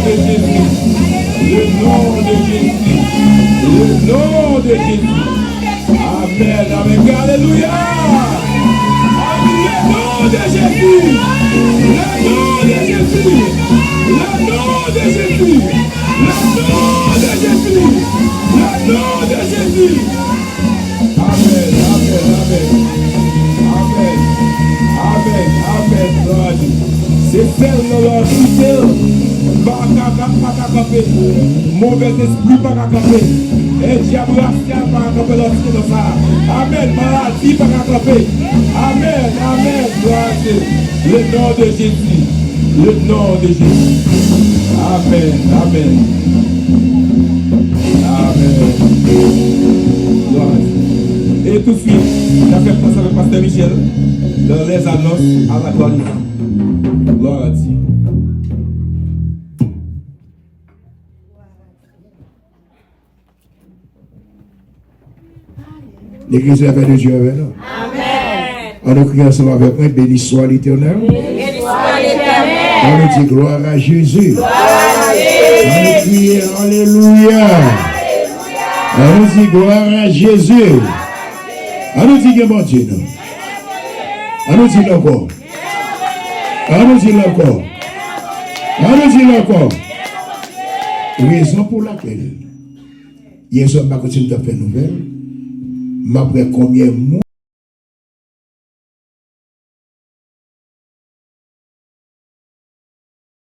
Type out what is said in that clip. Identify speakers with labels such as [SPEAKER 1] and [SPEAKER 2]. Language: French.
[SPEAKER 1] de Jésus. Le nom de Jésus. Le nom de Jésus. Amen. Amen. Alléluia. Le nom de Jésus. Le nom de Jésus. Le nom de Jésus. Le nom de Jésus. Le nom de Jésus. Amen. Amen. Amen. Amen. Amen. Amen. Lord. C'est celle de leur fidèle. Pas qu'à camper. Mauvais esprit pas qu'à camper. Et diable racial pas qu'à camper lorsqu'il est dans ça. Amen. Maladie pas qu'à camper. Amen. Amen. Gloire à Dieu. Le nom de Jésus. Le nom de Jésus. Amen. Amen. Amen. Gloire à Dieu. Et tout de suite, on a fait passer avec Pasteur Michel dans les annonces à la gloire de Dieu. Gloire à Dieu.
[SPEAKER 2] L'église est de Dieu avec nous.
[SPEAKER 3] Amen.
[SPEAKER 2] On nous crie ensemble avec moi, béni soit l'Éternel.
[SPEAKER 3] Béni soit l'Éternel.
[SPEAKER 2] On nous dit gloire à Jésus.
[SPEAKER 3] Gloire à Jésus.
[SPEAKER 2] On nous crie alléluia. On nous dit gloire à Jésus. On nous dit que bon Dieu, non. On nous dit encore. On nous dit encore. On nous dit encore. Raison pour laquelle, hier soir, je continue de faire nouvelle. M'après combien de mois